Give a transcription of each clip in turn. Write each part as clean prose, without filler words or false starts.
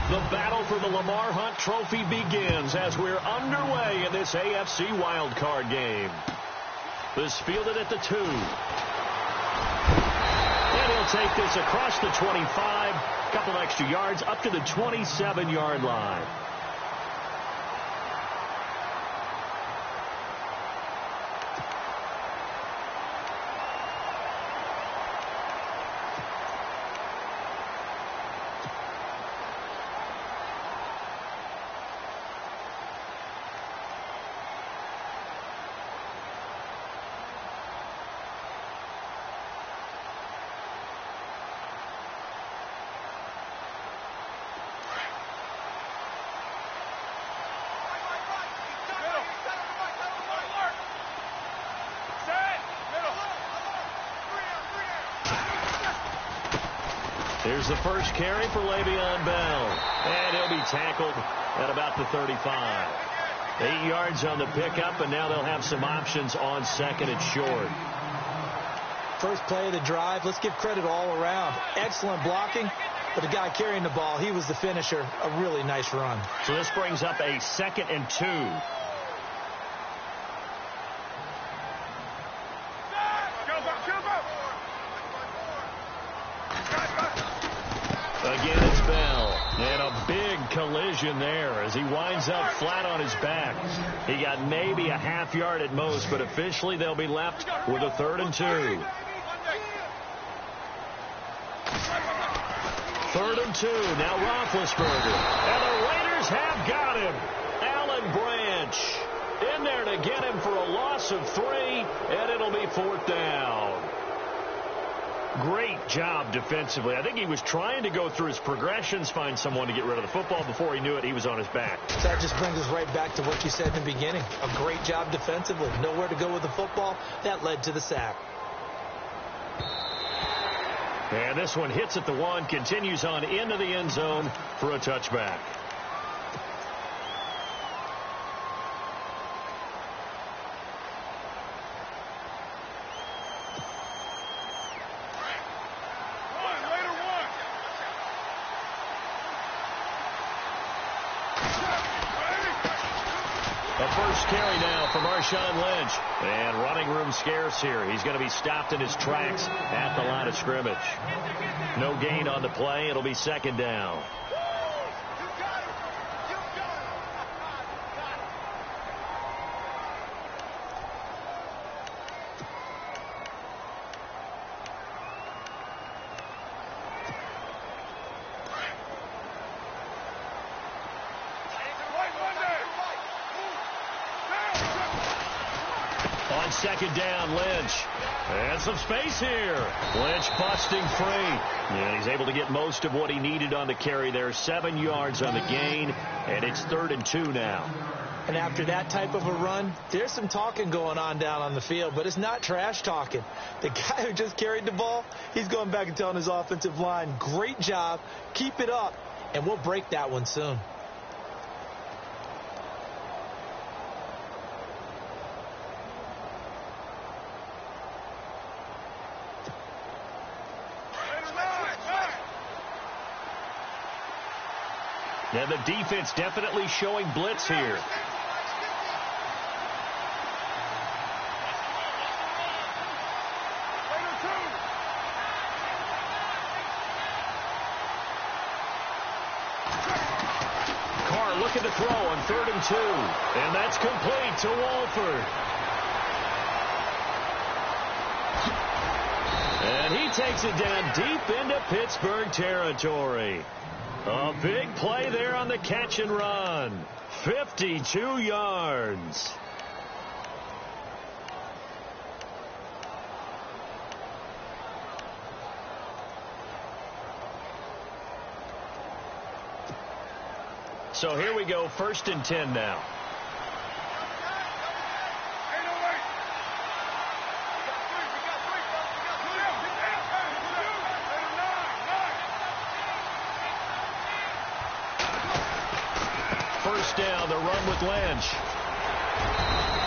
The battle for the Lamar Hunt Trophy begins as we're underway in this AFC wildcard game. This fielded at the 2. And he'll take this across the 25, a couple extra yards up to the 27-yard line. Here's the first carry for Le'Veon Bell. And he'll be tackled at about the 35. 8 yards on the pickup, and now they'll have some options on second and short. First play of the drive, let's give credit all around. Excellent blocking, but the guy carrying the ball, he was the finisher. A really nice run. So this brings up a 2nd and 2. Again, it's Bell. And a big collision there as he winds up flat on his back. He got maybe a half yard at most, but officially they'll be left with a 3rd and 2. 3rd and 2. Now Roethlisberger. And the Raiders have got him. Alan Branch in there to get him for a loss of 3, and it'll be 4th down. Great job defensively. I think he was trying to go through his progressions, find someone to get rid of the football. Before he knew it, he was on his back. So that just brings us right back to what you said in the beginning. A great job defensively. Nowhere to go with the football. That led to the sack. And this one hits at the 1, continues on into the end zone for a touchback. A first carry now for Marshawn Lynch. And running room scarce here. He's going to be stopped in his tracks at the line of scrimmage. No gain on the play. It'll be 2nd down. On 2nd down, Lynch. And some space here. Lynch busting free. And he's able to get most of what he needed on the carry there. 7 yards on the gain. And it's 3rd and 2 now. And after that type of a run, there's some talking going on down on the field, but it's not trash talking. The guy who just carried the ball, he's going back and telling his offensive line, great job, keep it up, and we'll break that one soon. And the defense definitely showing blitz here. Carr looking to throw on 3rd and 2. And that's complete to Wolford. And he takes it down deep into Pittsburgh territory. A big play there on the catch and run. 52 yards. So here we go, 1st and 10 now. First down, the run with Lynch.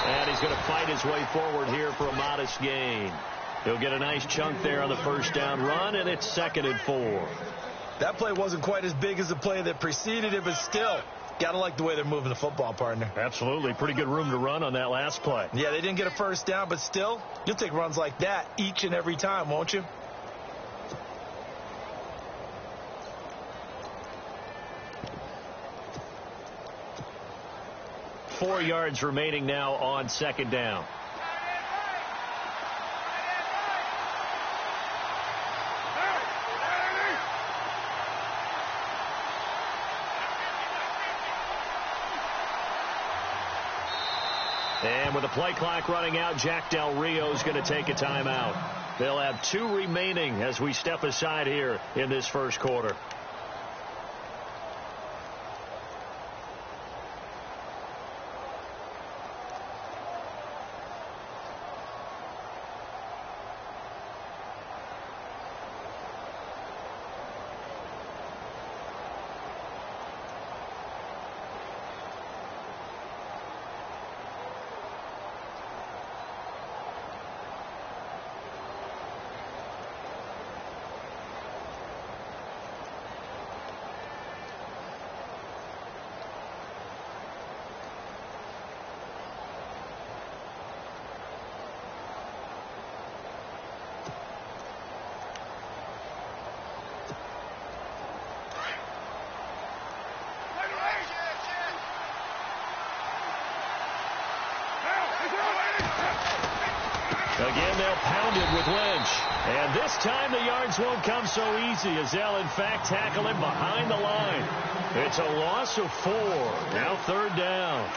And he's going to fight his way forward here for a modest gain. He'll get a nice chunk there on the first down run, and it's 2nd and 4. That play wasn't quite as big as the play that preceded it, but still, got to like the way they're moving the football, partner. Absolutely. Pretty good room to run on that last play. Yeah, they didn't get a first down, but still, you'll take runs like that each and every time, won't you? Four yards remaining now on second down. And with the play clock running out, Jack Del Rio is going to take a timeout. They'll have 2 remaining as we step aside here in this first quarter. Again, they'll pound it with Lynch. And this time the yards won't come so easy as they'll, in fact, tackle him behind the line. It's a loss of 4. Now third down.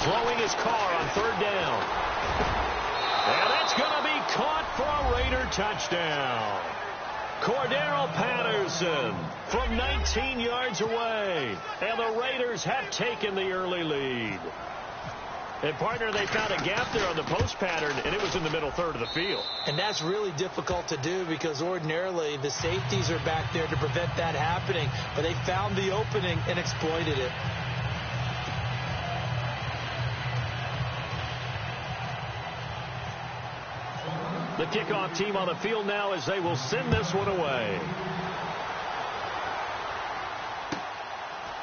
Throwing his car on third down. And that's going to be caught for a Raider touchdown. Cordero Patterson from 19 yards away. And the Raiders have taken the early lead. And, partner, they found a gap there on the post pattern, and it was in the middle third of the field. And that's really difficult to do because ordinarily the safeties are back there to prevent that happening. But they found the opening and exploited it. The kickoff team on the field now as they will send this one away.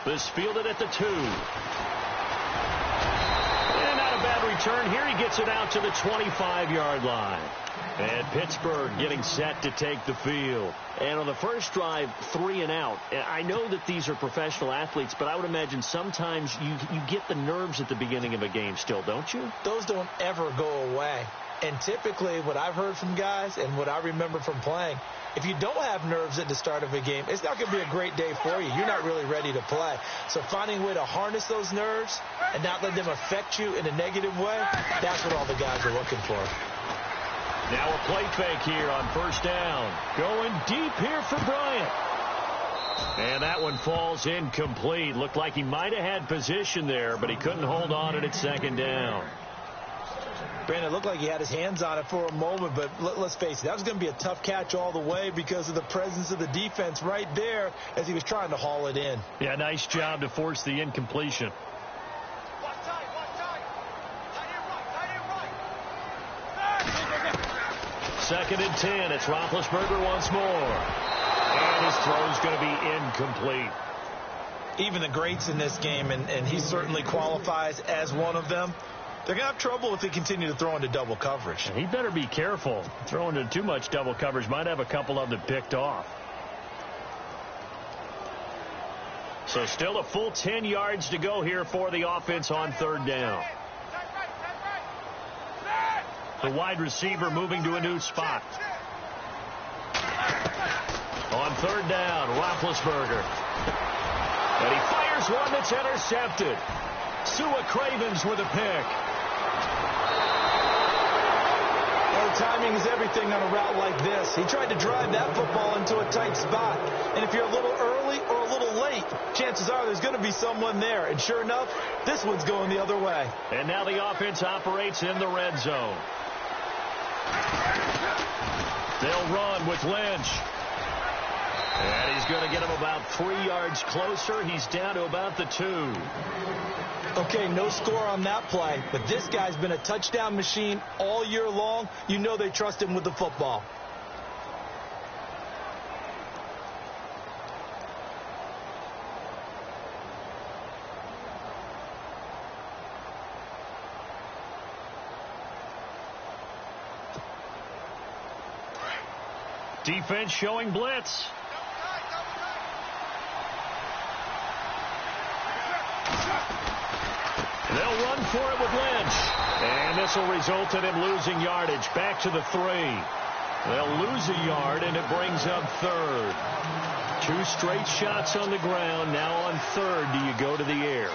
This fielded at the 2. And not a bad return. Here he gets it out to the 25-yard line. And Pittsburgh getting set to take the field. And on the first drive, 3 and out. I know that these are professional athletes, but I would imagine sometimes you get the nerves at the beginning of a game still, don't you? Those don't ever go away. And typically what I've heard from guys and what I remember from playing, if you don't have nerves at the start of a game, it's not going to be a great day for you. You're not really ready to play. So finding a way to harness those nerves and not let them affect you in a negative way, that's what all the guys are looking for. Now a play fake here on first down. Going deep here for Bryant. And that one falls incomplete. Looked like he might have had position there, but he couldn't hold on at second down. Brandon, it looked like he had his hands on it for a moment, but let's face it, that was going to be a tough catch all the way because of the presence of the defense right there as he was trying to haul it in. Yeah, nice job to force the incompletion. Second and 10. It's Roethlisberger once more. And his throw's going to be incomplete. Even the greats in this game, and he certainly qualifies as one of them, they're going to have trouble if they continue to throw into double coverage. He better be careful. Throwing into too much double coverage might have a couple of them picked off. So still a full 10 yards to go here for the offense on third down. The wide receiver moving to a new spot. On third down, Roethlisberger. And he fires one that's intercepted. Sua Cravens with a pick. timing is everything on a route like this. He tried to drive that football into a tight spot. And if you're a little early or a little late, chances are there's going to be someone there. And sure enough, this one's going the other way. And now the offense operates in the red zone. They'll run with Lynch. And he's going to get him about 3 yards closer. He's down to about the 2. Okay, no score on that play, but this guy's been a touchdown machine all year long. You know they trust him with the football. Defense showing blitz. They'll run for it with Lynch. And this will result in him losing yardage. Back to the 3. They'll lose a yard, and it brings up 3rd. 2 straight shots on the ground. Now on 3rd, do you go to the air?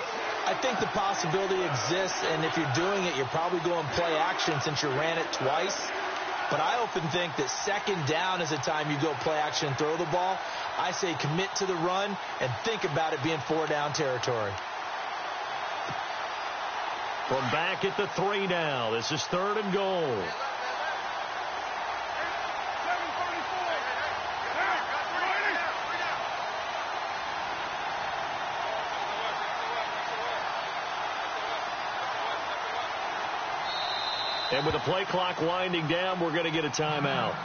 I think the possibility exists, and if you're doing it, you're probably going play action since you ran it twice. But I often think that 2nd down is the time you go play action and throw the ball. I say commit to the run and think about it being 4-down territory. From back at the 3 now. This is 3rd and goal. And with the play clock winding down, we're going to get a timeout.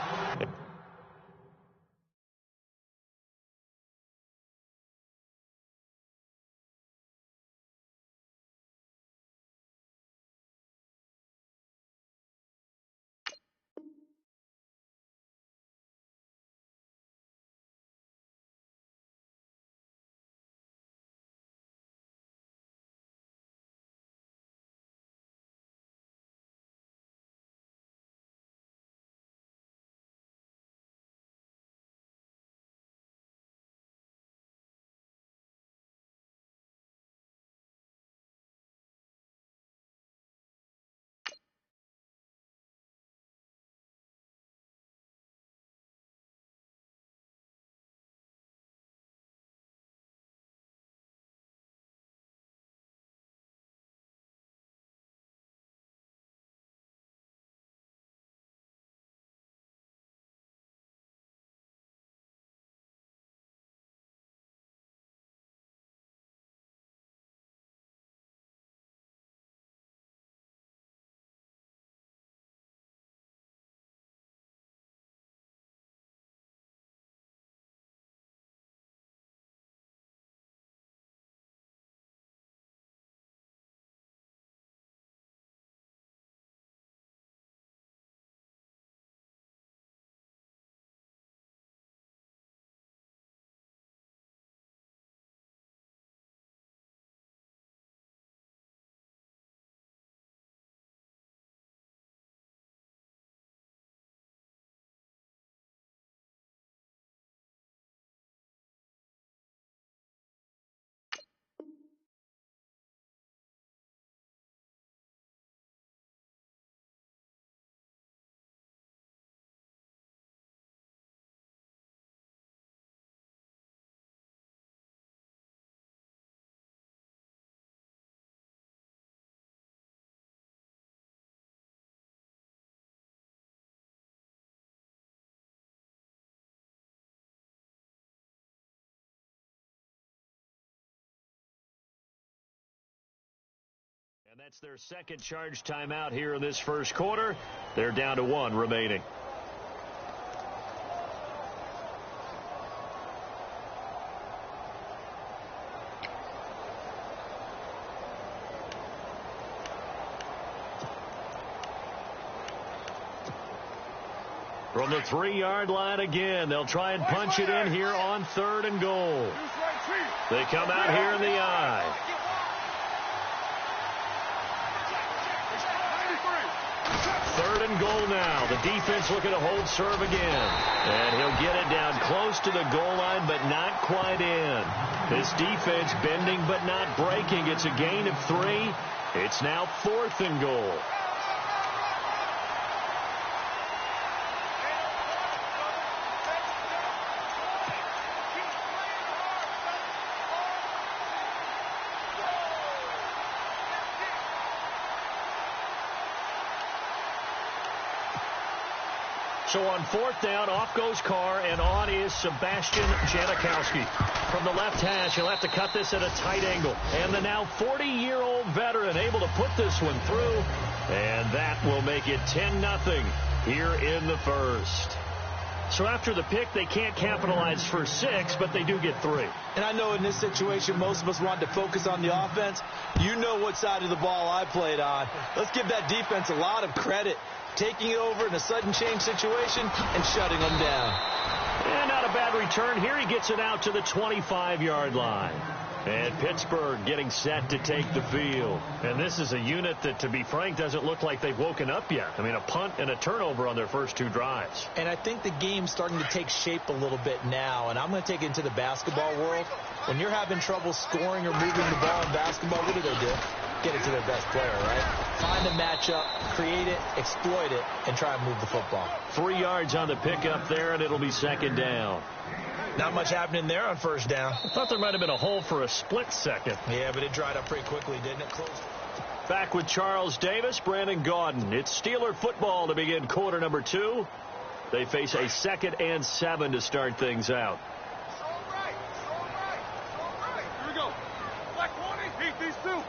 And that's their 2nd charge timeout here in this 1st quarter. They're down to 1 remaining. From the 3-yard line again, they'll try and punch it in here on 3rd and goal. They come out here in the eye. Third and goal now. The defense looking to hold serve again. And he'll get it down close to the goal line, but not quite in. This defense bending but not breaking. It's a gain of 3. It's now 4th and goal. So on fourth down, off goes Carr, and on is Sebastian Janikowski. From the left hash, he'll have to cut this at a tight angle. And the now 40-year-old veteran able to put this one through. And that will make it 10-0 here in the first. So after the pick, they can't capitalize for 6, but they do get 3. And I know in this situation, most of us want to focus on the offense. You know what side of the ball I played on. Let's give that defense a lot of credit, taking it over in a sudden change situation and shutting them down. And not a bad return here. He gets it out to the 25-yard line. And Pittsburgh getting set to take the field. And this is a unit that, to be frank, doesn't look like they've woken up yet. I mean, a punt and a turnover on their first 2 drives. And I think the game's starting to take shape a little bit now. And I'm going to take it into the basketball world. When you're having trouble scoring or moving the ball in basketball, what do? Get it to their best player, right? Find a matchup, create it, exploit it, and try and move the football. 3 yards on the pickup there, and it'll be second down. Not much happening there on first down. I thought there might have been a hole for a split second. Yeah, but it dried up pretty quickly, didn't it? Close. Back with Charles Davis, Brandon Gaudin. It's Steeler football to begin quarter number 2. They face a 2nd and 7 to start things out. Here we go. Black 20. Beat these 2.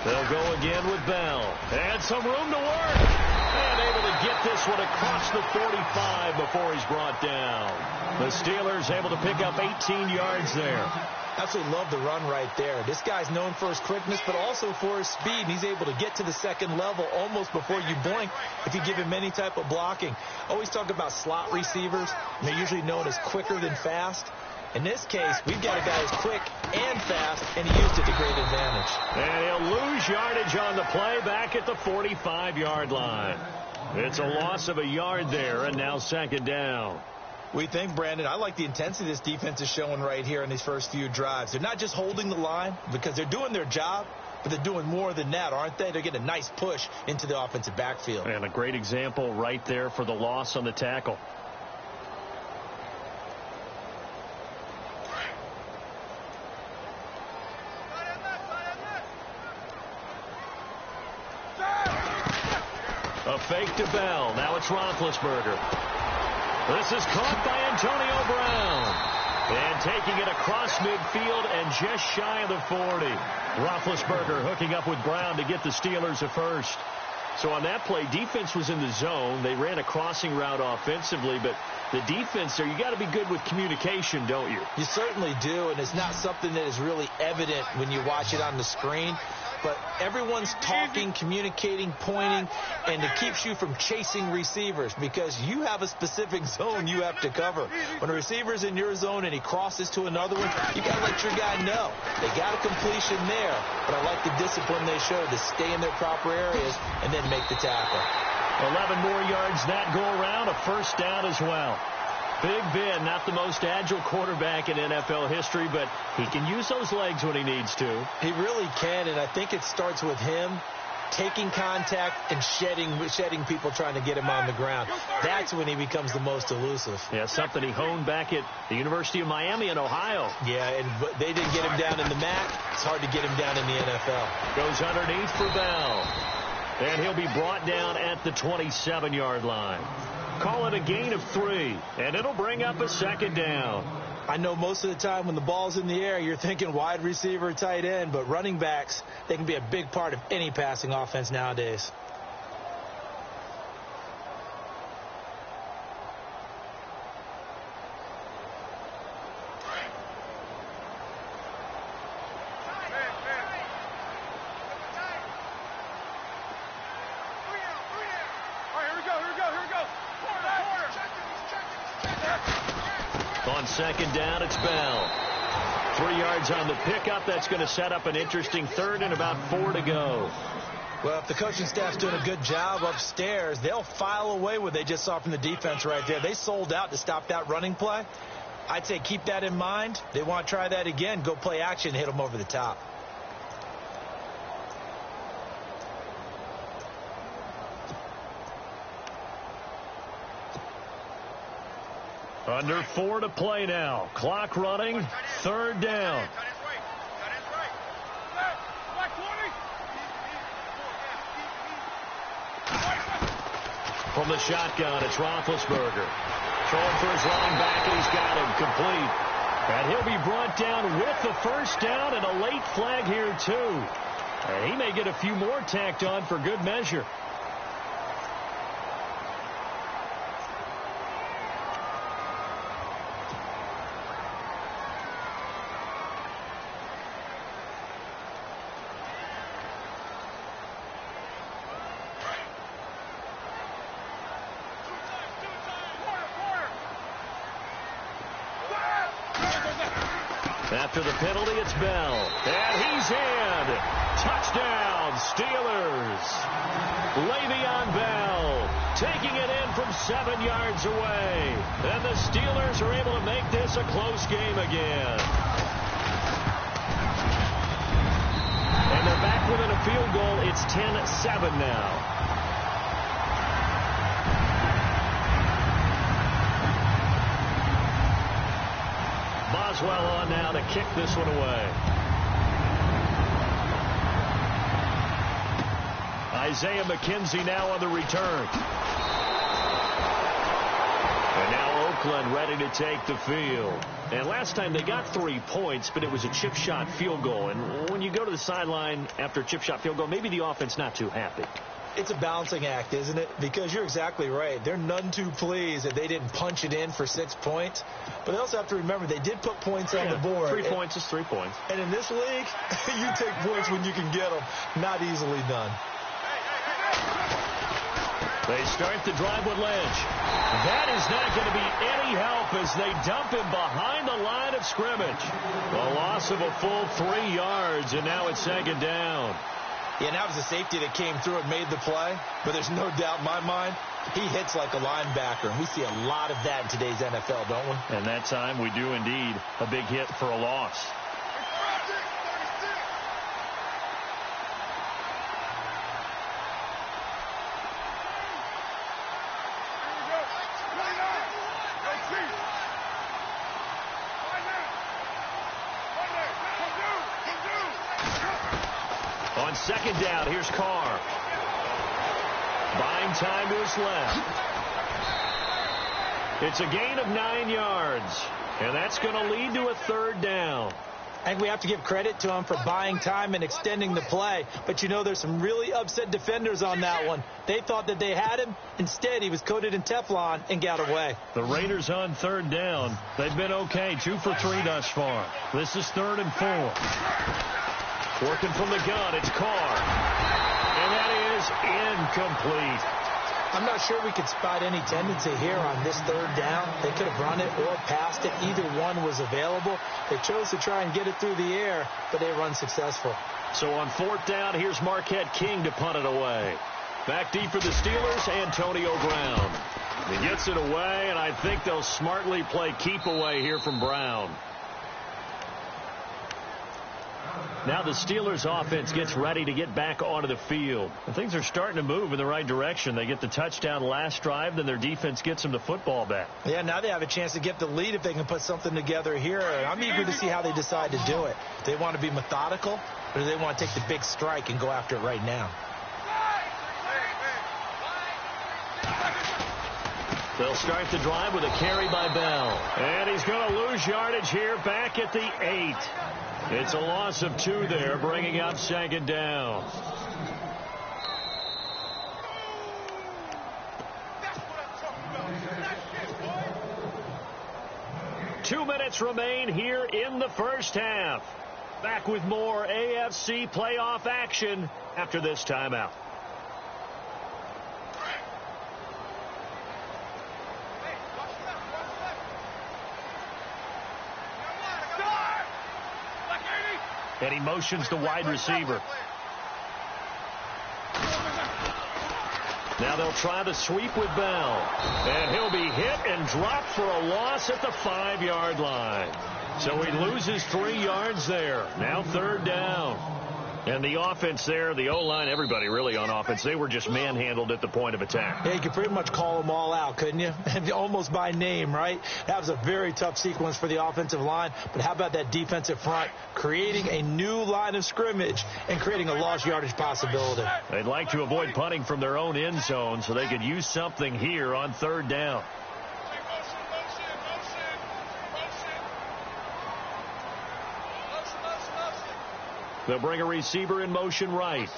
They'll go again with Bell. And some room to work. And able to get this one across the 45 before he's brought down. The Steelers able to pick up 18 yards there. Absolutely love the run right there. This guy's known for his quickness, but also for his speed. He's able to get to the second level almost before you blink if you give him any type of blocking. Always talk about slot receivers. And they're usually known as quicker than fast. In this case, we've got a guy who's quick and fast, and he used it to great advantage. And he'll lose yardage on the play back at the 45-yard line. It's a loss of a yard there, and now second down. We think, Brandon, I like the intensity this defense is showing right here in these first few drives. They're not just holding the line because they're doing their job, but they're doing more than that, aren't they? They're getting a nice push into the offensive backfield. And a great example right there for the loss on the tackle. A fake to Bell. Now it's Roethlisberger. This is caught by Antonio Brown. And taking it across midfield and just shy of the 40. Roethlisberger hooking up with Brown to get the Steelers a first. So on that play, defense was in the zone. They ran a crossing route offensively, but the defense there, you got to be good with communication, don't you? You certainly do, and it's not something that is really evident when you watch it on the screen. But everyone's talking, communicating, pointing, and it keeps you from chasing receivers because you have a specific zone you have to cover. When a receiver's in your zone and he crosses to another one, you got to let your guy know. They got a completion there, but I like the discipline they showed to stay in their proper areas and then make the tackle. 11 more yards that go around, a first down as well. Big Ben, not the most agile quarterback in NFL history, but he can use those legs when he needs to. He really can, and I think it starts with him taking contact and shedding people trying to get him on the ground. That's when he becomes the most elusive. Yeah, something he honed back at the University of Miami in Ohio. Yeah, and they didn't get him down in the MAC. It's hard to get him down in the NFL. Goes underneath for Bell. And he'll be brought down at the 27-yard line. Call it a gain of 3, and it'll bring up a second down. I know most of the time when the ball's in the air, you're thinking wide receiver, tight end, but running backs, they can be a big part of any passing offense nowadays. On second down, it's Bell. 3 yards on the pickup. That's going to set up an interesting third and about 4 to go. Well, if the coaching staff's doing a good job upstairs, they'll file away what they just saw from the defense right there. They sold out to stop that running play. I'd say keep that in mind. They want to try that again. Go play action, hit them over the top. Under 4 to play now. Clock running. Third down. From the shotgun, it's Roethlisberger. Throwing for his running back, and he's got him complete. And he'll be brought down with the first down and a late flag here, too. And he may get a few more tacked on for good measure. After the penalty, it's Bell. And he's in. Touchdown, Steelers. Le'Veon Bell taking it in from 7 yards away. And the Steelers are able to make this a close game again. And they're back within a field goal. It's 10-7 now. Boswell on now to kick this one away. Isaiah McKenzie now on the return. And now Oakland ready to take the field. And last time they got 3 points, but it was a chip shot field goal. And when you go to the sideline after a chip shot field goal, maybe the offense not too happy. It's a balancing act, isn't it? Because you're exactly right. They're none too pleased that they didn't punch it in for 6 points. But they also have to remember they did put points on the board. 3 points is 3 points. And in this league, you take points when you can get them. Not easily done. They start the drive with Lynch. That is not going to be any help as they dump him behind the line of scrimmage. A loss of a full 3 yards, and now it's second down. Yeah, and that was a safety that came through and made the play. But there's no doubt in my mind, he hits like a linebacker. And we see a lot of that in today's NFL, don't we? And that time we do indeed. A big hit for a loss. On second down, here's Carr. Buying time to his left. It's a gain of 9 yards, and that's going to lead to a third down. I think we have to give credit to him for buying time and extending the play. But, you know, there's some really upset defenders on that one. They thought that they had him. Instead, he was coated in Teflon and got away. The Raiders on third down. They've been okay, 2 for 3 thus far. This is 3rd and 4. Working from the gun, it's Carr. And that is incomplete. I'm not sure we could spot any tendency here on this third down. They could have run it or passed it. Either one was available. They chose to try and get it through the air, but they run successful. So on 4th down, here's Marquette King to punt it away. Back deep for the Steelers, Antonio Brown. He gets it away, and I think they'll smartly play keep away here from Brown. Now the Steelers offense gets ready to get back onto the field. And things are starting to move in the right direction. They get the touchdown last drive, then their defense gets them the football back. Yeah, now they have a chance to get the lead if they can put something together here. I'm eager to see how they decide to do it. Do they want to be methodical, or do they want to take the big strike and go after it right now? They'll start the drive with a carry by Bell. And he's going to lose yardage here back at the 8. It's a loss of 2 there, bringing up second down. Two minutes remain here in the first half. Back with more AFC playoff action after this timeout. And he motions the wide receiver. Now they'll try the sweep with Bell. And he'll be hit and dropped for a loss at the 5-yard line. So he loses 3 yards there. Now third down. And the offense there, the O-line, everybody really on offense, they were just manhandled at the point of attack. Yeah, you could pretty much call them all out, couldn't you? Almost by name, right? That was a very tough sequence for the offensive line. But how about that defensive front creating a new line of scrimmage and creating a lost yardage possibility? They'd like to avoid punting from their own end zone so they could use something here on third down. They'll bring a receiver in motion right.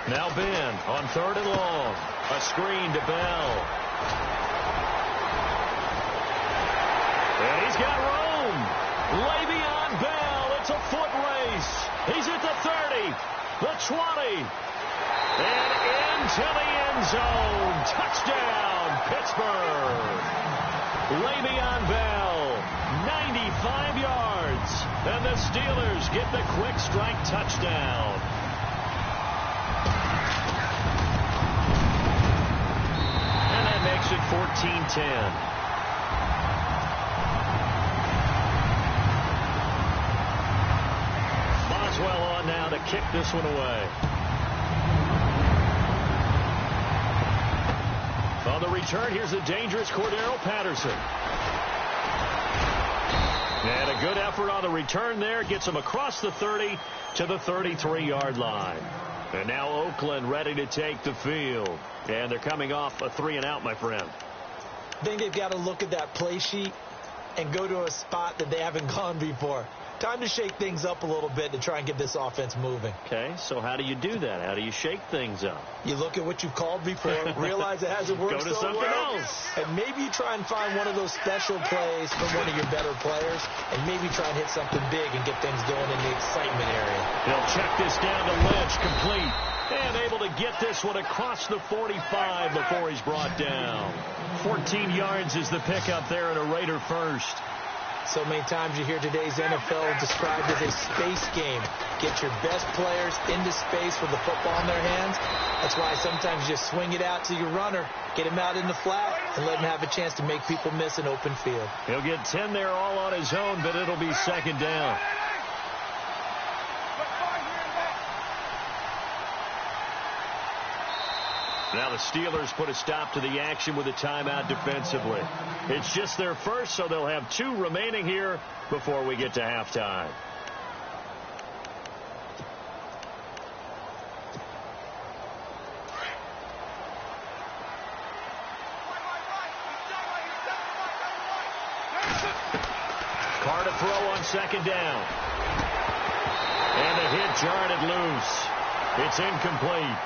Now Ben on third and long. A screen to Bell. And he's got room. Le'Veon Bell. It's a foot race. He's at the 30, the 20, and into the end zone. Touchdown, Pittsburgh. Le'Veon Bell, 95 yards, and the Steelers get the quick strike touchdown. And that makes it 14-10. Boswell on now to kick this one away. On the return, here's the dangerous Cordero Patterson. And a good effort on the return there. Gets him across the 30 to the 33-yard line. And now Oakland ready to take the field. And they're coming off a 3-and-out, my friend. I think they've got to look at that play sheet and go to a spot that they haven't gone before. Time to shake things up a little bit to try and get this offense moving. Okay, so how do you do that? How do you shake things up? You look at what you've called before, realize it hasn't worked Go to so something well, else. and maybe you try and find one of those special plays from one of your better players, and maybe try and hit something big and get things going in the excitement area. He'll check this down to Lynch, complete. And able to get this one across the 45 before he's brought down. 14 yards is the pickup there and a Raider first. So many times you hear today's NFL described as a space game. Get your best players into space with the football in their hands. That's why sometimes you just swing it out to your runner, get him out in the flat, and let him have a chance to make people miss an open field. He'll get 10 there all on his own, but it'll be second down. Now the Steelers put a stop to the action with a timeout defensively. It's just their first, so they'll have 2 remaining here before we get to halftime. Carr to throw on second down. And the hit jarred it loose. It's incomplete.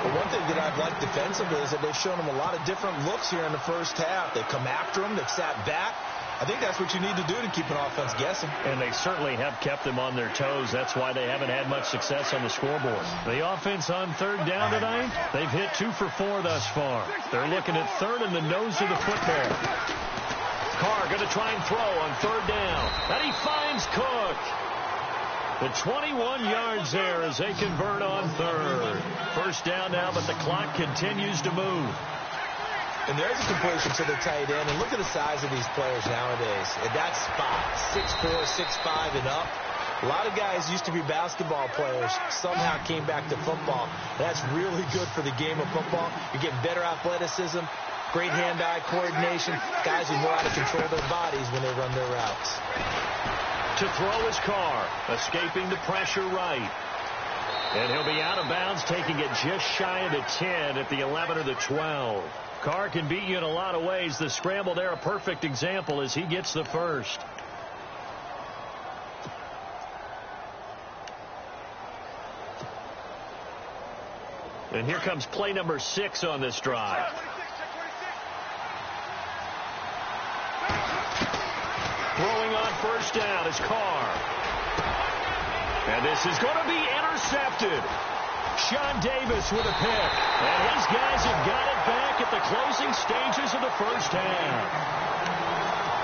But one thing that I've liked defensively is that they've shown them a lot of different looks here in the first half. They've come after them. They've sat back. I think that's what you need to do to keep an offense guessing. And they certainly have kept them on their toes. That's why they haven't had much success on the scoreboard. The offense on third down tonight, they've hit 2 for 4 thus far. They're looking at third in the nose of the football. Carr going to try and throw on third down. And he finds Cook. The 21 yards there as they convert on third. First down now, but the clock continues to move. And there's a completion to the tight end. And look at the size of these players nowadays. At that spot, 6'4", 6'5", and up. A lot of guys used to be basketball players, somehow came back to football. That's really good for the game of football. You're getting better athleticism, great hand-eye coordination. Guys who know how to control their bodies when they run their routes. To throw his Carr, escaping the pressure right. And he'll be out of bounds, taking it just shy of the 10 at the 11 or the 12. Carr can beat you in a lot of ways. The scramble there, a perfect example as he gets the first. And here comes play number 6 on this drive. Throwing on first down is Carr. And this is going to be intercepted. Sean Davis with a pick. And his guys have got it back at the closing stages of the first half.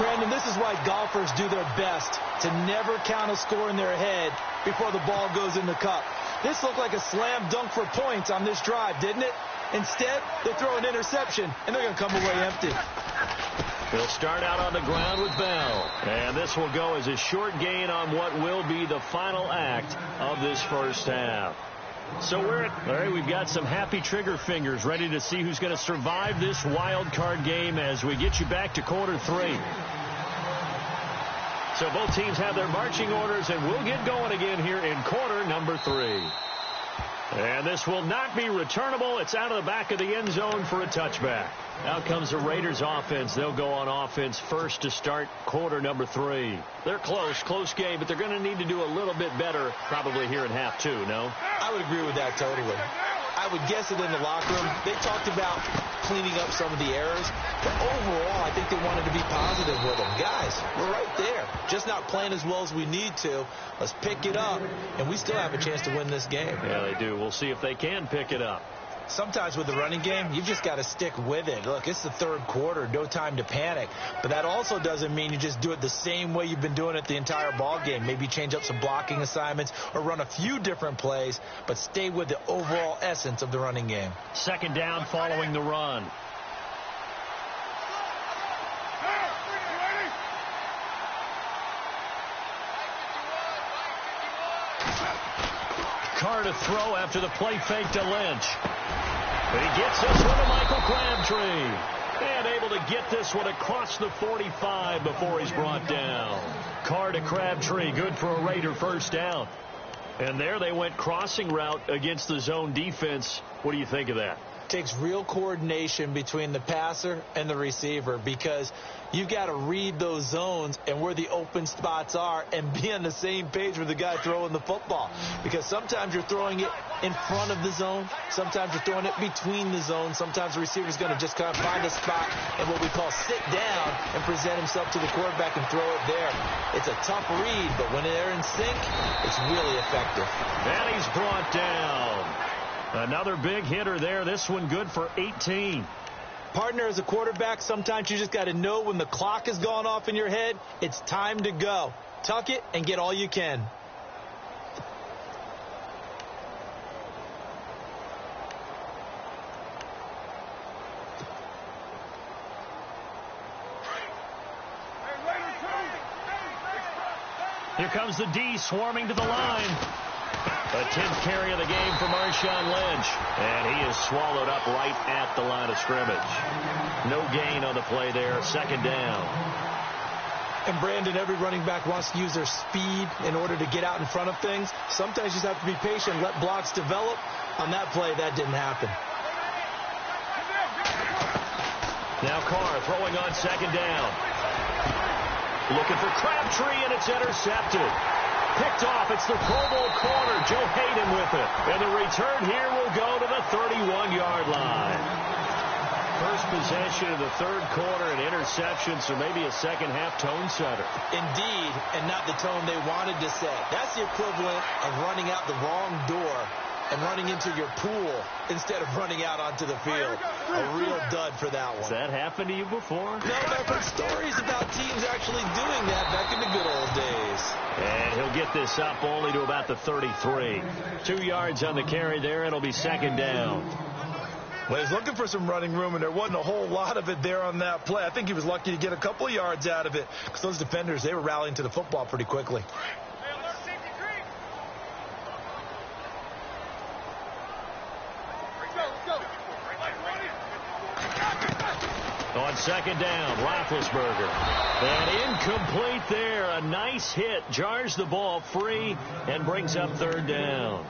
Brandon, this is why golfers do their best to never count a score in their head before the ball goes in the cup. This looked like a slam dunk for points on this drive, didn't it? Instead, they throw an interception, and they're going to come away empty. He'll start out on the ground with Bell. And this will go as a short gain on what will be the final act of this first half. So Larry, we've got some happy trigger fingers ready to see who's going to survive this wild card game as we get you back to quarter 3. So both teams have their marching orders, and we'll get going again here in quarter number 3. And this will not be returnable. It's out of the back of the end zone for a touchback. Out comes the Raiders offense. They'll go on offense first to start quarter number 3. They're close game, but they're going to need to do a little bit better probably here in half 2, no? I would agree with that totally. I would guess it in the locker room. They talked about cleaning up some of the errors, but overall, I think they wanted to be positive with them. Guys, we're right there. Just not playing as well as we need to. Let's pick it up, and we still have a chance to win this game. Yeah, they do. We'll see if they can pick it up. Sometimes with the running game, you've just got to stick with it. Look, it's the third quarter, no time to panic. But that also doesn't mean you just do it the same way you've been doing it the entire ball game. Maybe change up some blocking assignments or run a few different plays, but stay with the overall essence of the running game. Second down following the run. Carr to throw after the play fake to Lynch. He gets this one to Michael Crabtree. And able to get this one across the 45 before he's brought down. Carr to Crabtree, good for a Raider first down. And there they went crossing route against the zone defense. What do you think of that? Takes real coordination between the passer and the receiver because you've got to read those zones and where the open spots are and be on the same page with the guy throwing the football. Because sometimes you're throwing it in front of the zone. Sometimes you're throwing it between the zones. Sometimes the receiver's going to just kind of find a spot and what we call sit down and present himself to the quarterback and throw it there. It's a tough read, but when they're in sync, it's really effective. And he's brought down. Another big hitter there. This one good for 18. Partner, as a quarterback, sometimes you just got to know when the clock has gone off in your head, it's time to go. Tuck it and get all you can. Here comes the D swarming to the line. A 10th carry of the game for Marshawn Lynch. And he is swallowed up right at the line of scrimmage. No gain on the play there. Second down. And Brandon, every running back wants to use their speed in order to get out in front of things. Sometimes you just have to be patient, let blocks develop. On that play, that didn't happen. Now Carr throwing on second down. Looking for Crabtree, and it's intercepted. Picked off. It's the Pro Bowl corner. Joe Hayden with it. And the return here will go to the 31-yard line. First possession of the third quarter, an interception, so maybe a second-half tone setter. Indeed, and not the tone they wanted to set. That's the equivalent of running out the wrong door and running into your pool instead of running out onto the field. A real dud for that one. Has that happened to you before? No, but I've heard stories about teams actually doing that back in the good old days. And he'll get this up only to about the 33. 2 yards on the carry there. It'll be second down. Well, he's looking for some running room, and there wasn't a whole lot of it there on that play. I think he was lucky to get a couple of yards out of it because those defenders, they were rallying to the football pretty quickly. On second down, Roethlisberger. And incomplete there. A nice hit. Jars the ball free and brings up third down.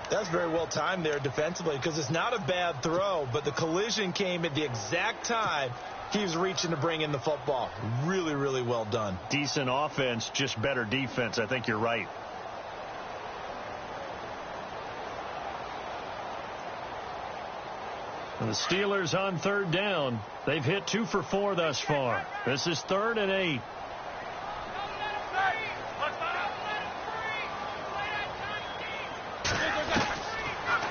That's very well timed there defensively because it's not a bad throw, but the collision came at the exact time he was reaching to bring in the football. Really, really well done. Decent offense, just better defense. I think you're right. The Steelers on third down. They've hit 2 for 4 thus far. This is 3rd and 8.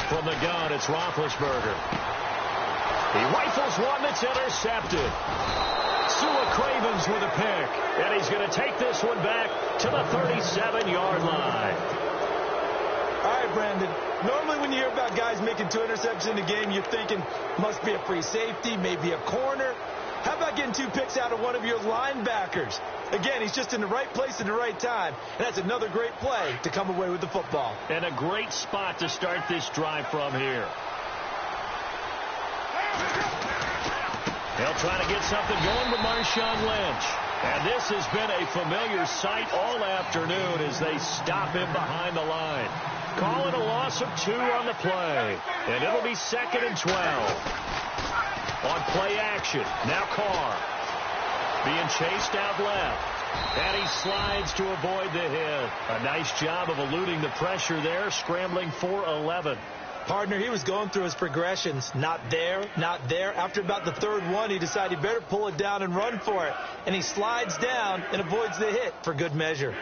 From the gun, it's Roethlisberger. He rifles one that's intercepted. Sua Cravens with a pick. And he's going to take this one back to the 37-yard line. All right, Brandon. Normally when you hear about guys making 2 interceptions in a game, you're thinking must be a free safety, maybe a corner. How about getting 2 picks out of one of your linebackers? Again, he's just in the right place at the right time, and that's another great play to come away with the football. And a great spot to start this drive from here. They'll try to get something going with Marshawn Lynch. And this has been a familiar sight all afternoon as they stop him behind the line. Call it a loss of 2 on the play. And it'll be 2nd and 12. On play action, now Carr. Being chased out left. And he slides to avoid the hit. A nice job of eluding the pressure there, scrambling for 11. Partner, he was going through his progressions. Not there, not there. After about the 3rd one, he decided he better pull it down and run for it. And he slides down and avoids the hit for good measure.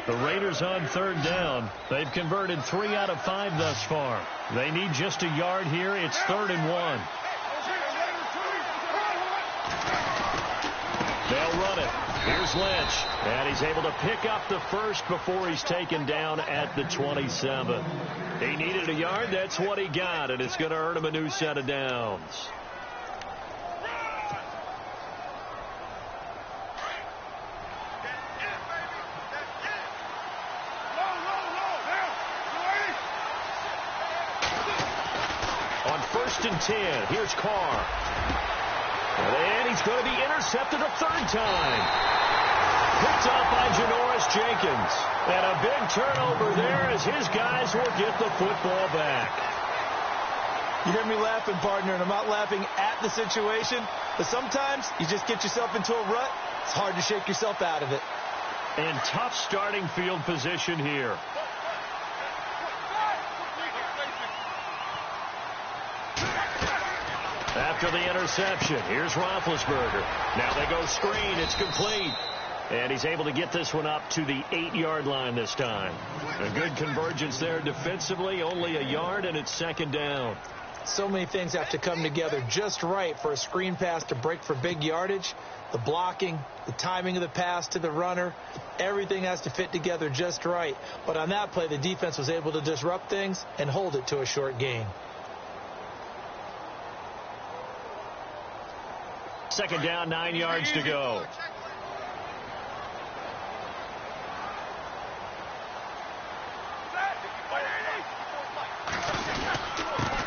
The Raiders on 3rd down. They've converted 3 out of 5 thus far. They need just a yard here. It's 3rd and 1. They'll run it. Here's Lynch. And he's able to pick up the first before he's taken down at the 27. He needed a yard. That's what he got. And it's going to earn him a new set of downs. On 1st and 10, here's Carr. And he's going to be intercepted a 3rd time. Picked off by Janoris Jenkins. And a big turnover there as his guys will get the football back. You hear me laughing, partner, and I'm not laughing at the situation, but sometimes you just get yourself into a rut. It's hard to shake yourself out of it. And tough starting field position here. After the interception, here's Roethlisberger. Now they go screen. It's complete. And he's able to get this one up to the 8-yard line this time. A good convergence there defensively. Only a yard, and it's 2nd down. So many things have to come together just right for a screen pass to break for big yardage. The blocking, the timing of the pass to the runner, everything has to fit together just right. But on that play, the defense was able to disrupt things and hold it to a short gain. 2nd down, 9 yards to go.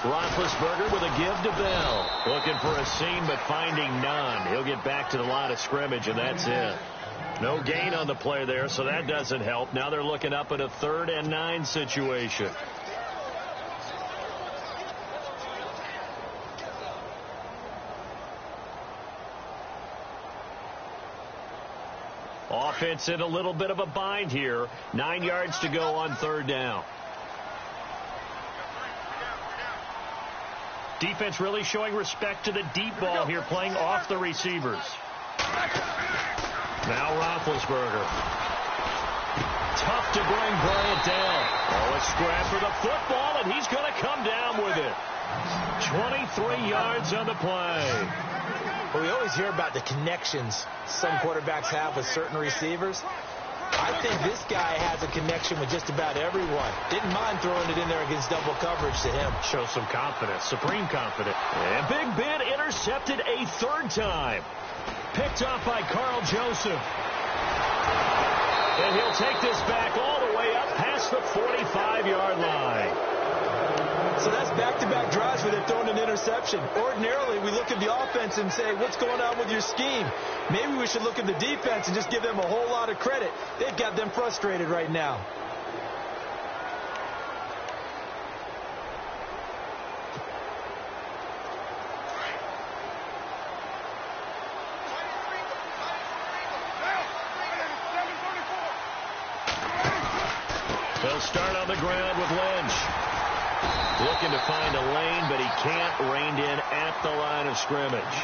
Roethlisberger with a give to Bell. Looking for a seam, but finding none. He'll get back to the line of scrimmage, and that's it. No gain on the play there, so that doesn't help. Now they're looking up at a 3rd and 9 situation. Offense in a little bit of a bind here. 9 yards to go on 3rd down. Defense really showing respect to the deep ball here, playing off the receivers. Now Roethlisberger. Tough to bring Bryant down. Oh, a scrap for the football, and he's going to come down with it. 23 yards on the play. Well, we always hear about the connections some quarterbacks have with certain receivers. I think this guy has a connection with just about everyone. Didn't mind throwing it in there against double coverage to him. Shows some confidence, supreme confidence. And Big Ben intercepted a 3rd time. Picked off by Carl Joseph. And he'll take this back all the way up past the 45-yard line. So that's back-to-back drives where they're throwing an interception. Ordinarily, we look at the offense and say, what's going on with your scheme? Maybe we should look at the defense and just give them a whole lot of credit. They've got them frustrated right now. They'll start on the ground with Lynch. Looking to find a lane, but he can't. Reined in at the line of scrimmage.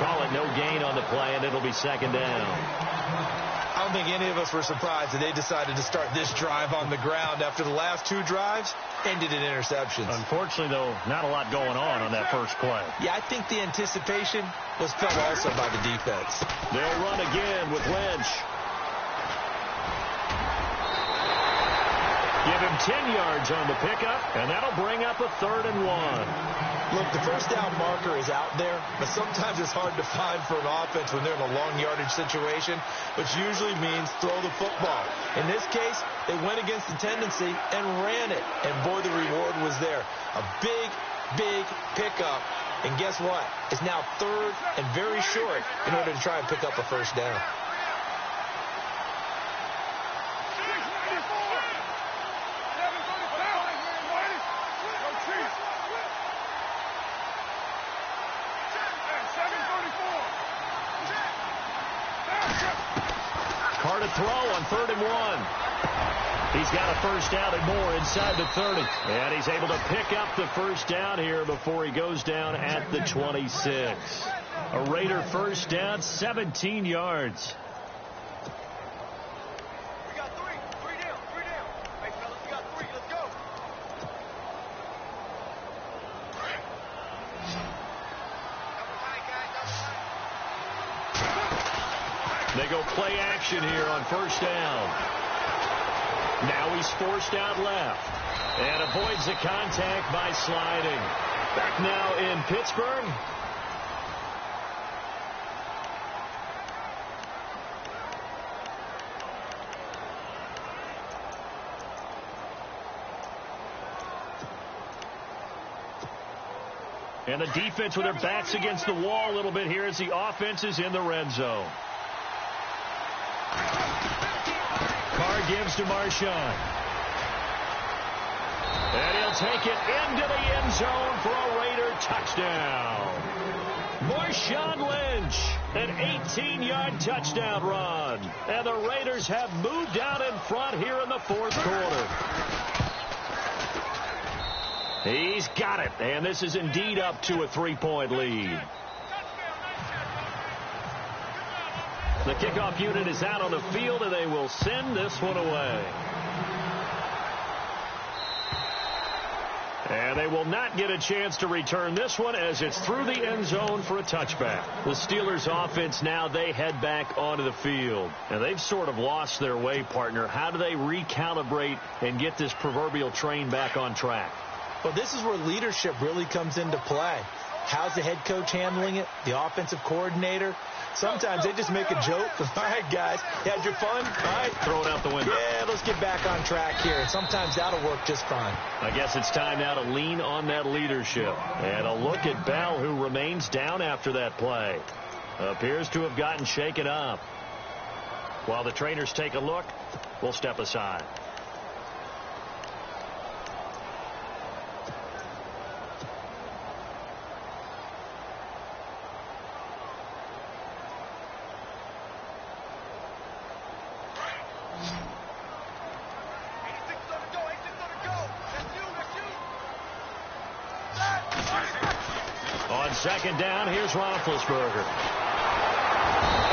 Call it no gain on the play, and it'll be 2nd down. I don't think any of us were surprised that they decided to start this drive on the ground after the last 2 drives ended in interceptions. Unfortunately, though, not a lot going on that first play. Yeah, I think the anticipation was felt also by the defense. They'll run again with Lynch. Give him 10 yards on the pickup, and that'll bring up a 3rd and 1. Look, the first down marker is out there, but sometimes it's hard to find for an offense when they're in a long yardage situation, which usually means throw the football. In this case, they went against the tendency and ran it, and boy, the reward was there. A big, big pickup, and guess what? It's now third and very short in order to try and pick up a first down. Carr to throw on 3rd and 1. He's got a first down and more inside the 30. And he's able to pick up the first down here before he goes down at the 26. A Raider first down, 17 yards. We got three. Three down. Hey, fellas, we got 3. Let's go. They go play action here on first down. Now he's forced out left and avoids the contact by sliding. Back now in Pittsburgh. And the defense with their backs against the wall a little bit here as the offense is in the red zone. Carr gives to Marshawn. And he'll take it into the end zone for a Raider touchdown. Marshawn Lynch, an 18-yard touchdown run. And the Raiders have moved out in front here in the 4th quarter. He's got it, and this is indeed up to a 3-point lead. The kickoff unit is out on the field, and they will send this one away. And they will not get a chance to return this one as it's through the end zone for a touchback. The Steelers offense now, they head back onto the field. And they've sort of lost their way, partner. How do they recalibrate and get this proverbial train back on track? Well, this is where leadership really comes into play. How's the head coach handling it? The offensive coordinator? Sometimes they just make a joke. All right, guys, you had your fun? All right. Throw it out the window. Yeah, let's get back on track here. And sometimes that'll work just fine. I guess it's time now to lean on that leadership. And a look at Bell, who remains down after that play. Appears to have gotten shaken up. While the trainers take a look, we'll step aside. Second down, here's Roethlisberger.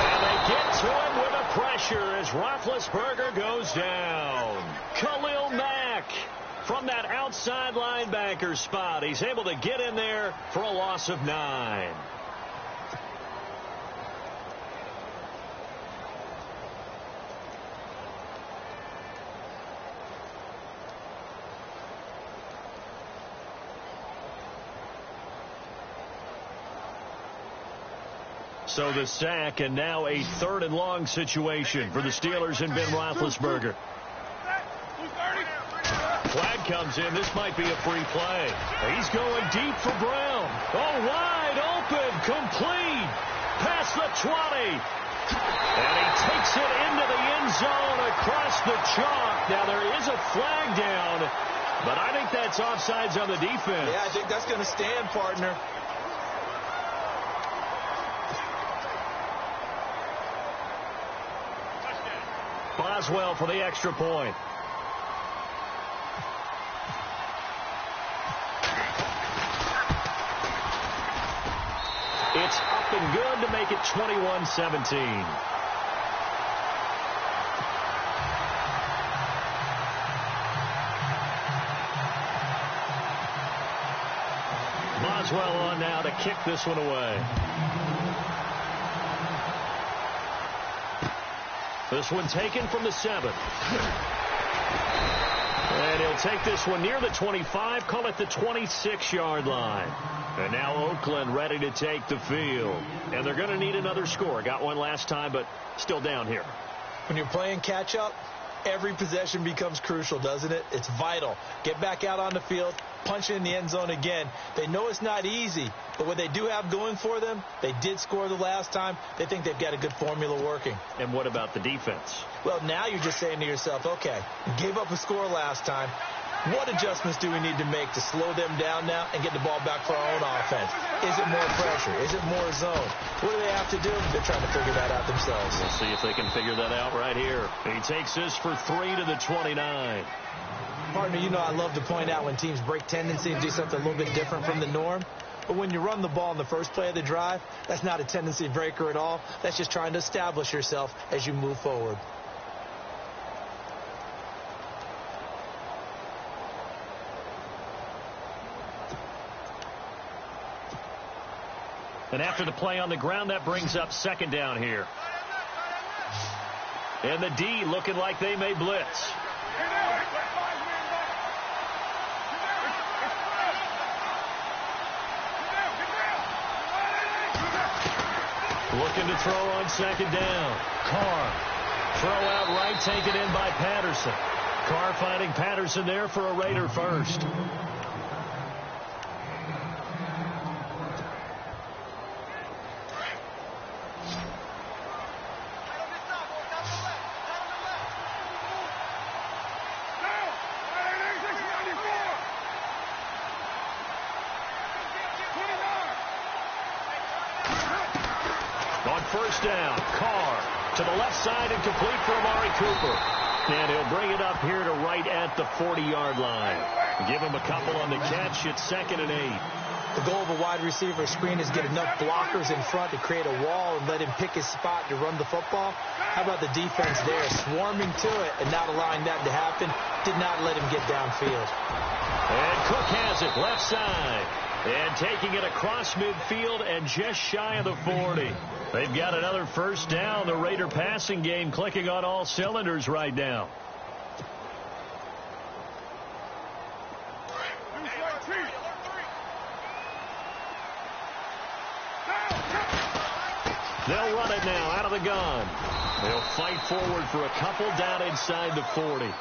And they get to him with a pressure as Roethlisberger goes down. Khalil Mack from that outside linebacker spot. He's able to get in there for a loss of 9. So the sack, and now a 3rd and long situation for the Steelers and Ben Roethlisberger. Flag comes in. This might be a free play. He's going deep for Brown. Oh, wide open, complete, past the 20. And he takes it into the end zone across the chalk. Now there is a flag down, but I think that's offsides on the defense. Yeah, I think that's going to stand, partner. Boswell for the extra point. It's up and good to make it 21-17. Boswell on now to kick this one away. This one taken from the 7. And he'll take this one near the 25, call it the 26-yard line. And now Oakland ready to take the field. And they're going to need another score. Got one last time, but still down here. When you're playing catch-up, every possession becomes crucial, doesn't it? It's vital. Get back out on the field, punch it in the end zone again. They know it's not easy, but what they do have going for them, they did score the last time. They think they've got a good formula working. And what about the defense? Well, now you're just saying to yourself, okay, we gave up a score last time. What adjustments do we need to make to slow them down now and get the ball back for our own offense? Is it more pressure? Is it more zone? What do they have to do? They're trying to figure that out themselves. We'll see if they can figure that out right here. He takes this for 3 to the 29. Partner, you know I love to point out when teams break tendency and do something a little bit different from the norm. But when you run the ball in the first play of the drive, that's not a tendency breaker at all. That's just trying to establish yourself as you move forward. And after the play on the ground, that brings up second down here. And the D looking like they may blitz. Looking to throw on second down. Carr. Throw out right, taken in by Patterson. Carr finding Patterson there for a Raider first. First down, Carr to the left side and complete for Amari Cooper. And he'll bring it up here to right at the 40-yard line. Give him a couple on the catch. It's 2nd and 8. The goal of a wide receiver screen is get enough blockers in front to create a wall and let him pick his spot to run the football. How about the defense there, swarming to it and not allowing that to happen? Did not let him get downfield. And Cook has it left side. And taking it across midfield and just shy of the 40. They've got another first down. The Raider passing game clicking on all cylinders right now. They'll run it now out of the gun. They'll fight forward for a couple down inside the 40.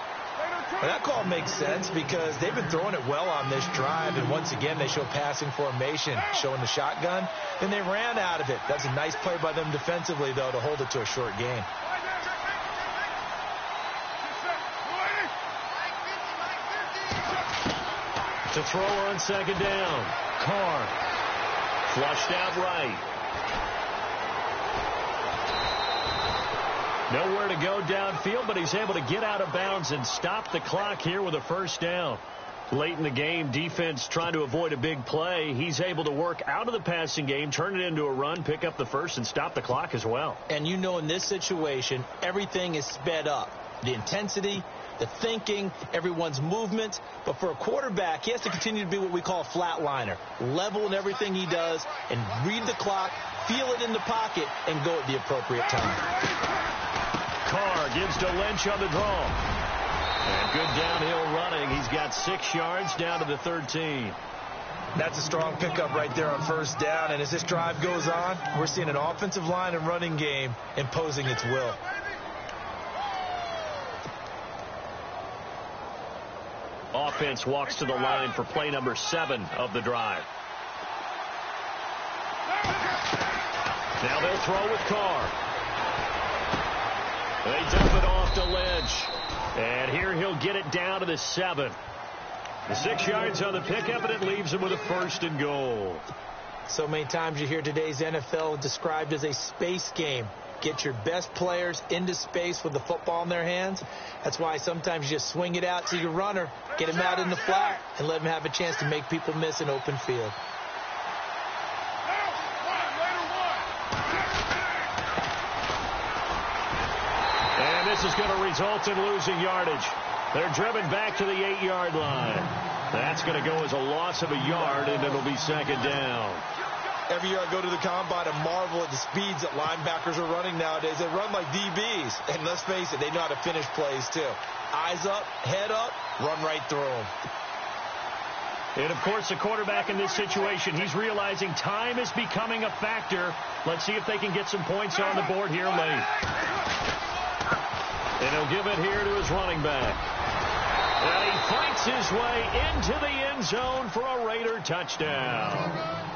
Well, that call makes sense because they've been throwing it well on this drive, and once again they show passing formation, showing the shotgun. Then they ran out of it. That's a nice play by them defensively, though, to hold it to a short gain. To throw on second down. Carr. Flushed out right. Nowhere to go downfield, but he's able to get out of bounds and stop the clock here with a first down. Late in the game, defense trying to avoid a big play. He's able to work out of the passing game, turn it into a run, pick up the first, and stop the clock as well. And you know in this situation, everything is sped up. The intensity, the thinking, everyone's movement. But for a quarterback, he has to continue to be what we call a flatliner. Level in everything he does and read the clock, feel it in the pocket, and go at the appropriate time. Carr gives to Lynch on the draw. And good downhill running. He's got 6 yards down to the 13. That's a strong pickup right there on first down. And as this drive goes on, we're seeing an offensive line and running game imposing its will. Offense walks to the line for play number 7 of the drive. Now they'll throw with Carr. They dump it off to Lynch. And here he'll get it down to the 7. The 6 yards on the pickup, and it leaves him with a 1st and goal. So many times you hear today's NFL described as a space game. Get your best players into space with the football in their hands. That's why sometimes you just swing it out to your runner, get him out in the flat, and let him have a chance to make people miss an open field. And this is going to result in losing yardage. They're driven back to the 8-yard line. That's going to go as a loss of a yard, and it'll be 2nd down. Every year I go to the combine and marvel at the speeds that linebackers are running nowadays. They run like DBs. And let's face it, they know how to finish plays too. Eyes up, head up, run right through them. And, of course, the quarterback in this situation, he's realizing time is becoming a factor. Let's see if they can get some points on the board here late. And he'll give it here to his running back. And he fights his way into the end zone for a Raider touchdown.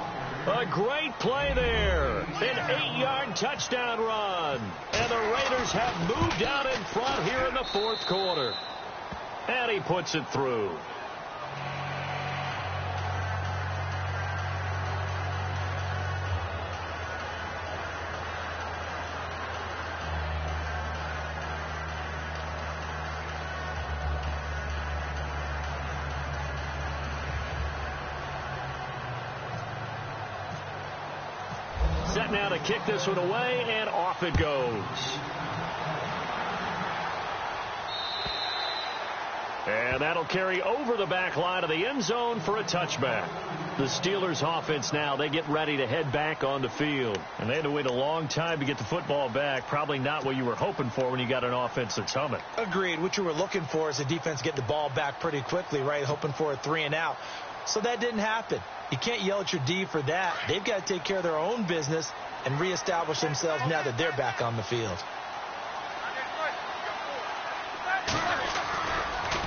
A great play there. An 8-yard touchdown run. And the Raiders have moved out in front here in the fourth quarter. And he puts it through. Set now to kick this one away, and off it goes. And that'll carry over the back line of the end zone for a touchback. The Steelers offense now, they get ready to head back on the field. And they had to wait a long time to get the football back. Probably not what you were hoping for when you got an offense that's humming. Agreed. What you were looking for is the defense getting the ball back pretty quickly, right? Hoping for a 3-and-out. So that didn't happen. You can't yell at your D for that. They've got to take care of their own business and reestablish themselves now that they're back on the field.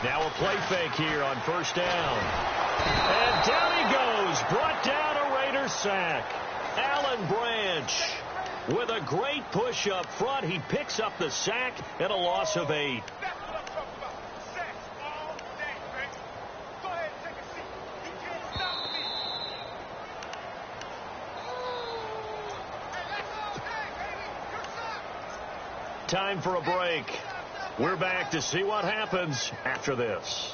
Now a play fake here on first down. And down he goes. Brought down a Raider sack. Alan Branch with a great push up front. He picks up the sack and a loss of 8. Time for a break. We're back to see what happens after this.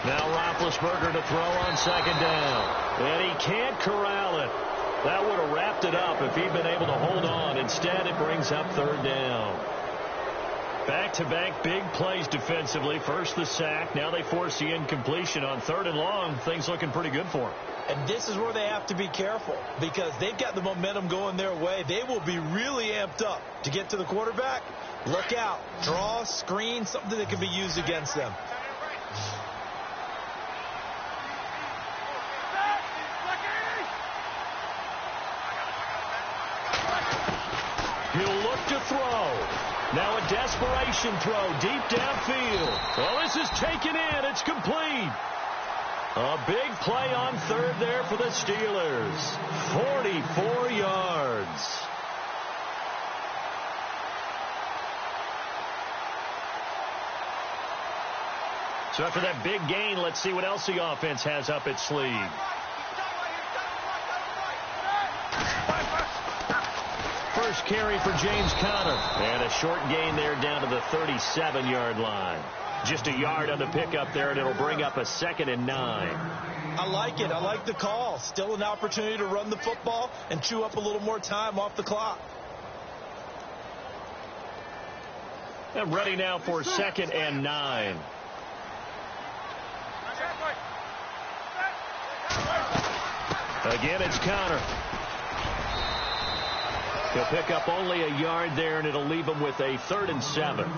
Now Roethlisberger to throw on second down. And he can't corral it. That would have wrapped it up if he'd been able to hold on. Instead, it brings up third down. Back-to-back big plays defensively. First the sack. Now they force the incompletion on third and long. Things looking pretty good for them. And this is where they have to be careful because they've got the momentum going their way. They will be really amped up to get to the quarterback. Look out. Draw, screen, something that can be used against them. He'll look to throw. Now a desperation throw deep downfield. Well, this is taken in. It's complete. A big play on third there for the Steelers. 44 yards. So after that big gain, let's see what else the offense has up its sleeve. First carry for James Conner. And a short gain there down to the 37-yard line. Just a yard on the pickup there, and it'll bring up a 2nd and 9. I like it. I like the call. Still an opportunity to run the football and chew up a little more time off the clock. And ready now for 2nd and 9. Again, it's Conner. He'll pick up only a yard there, and it'll leave him with a 3rd and 7.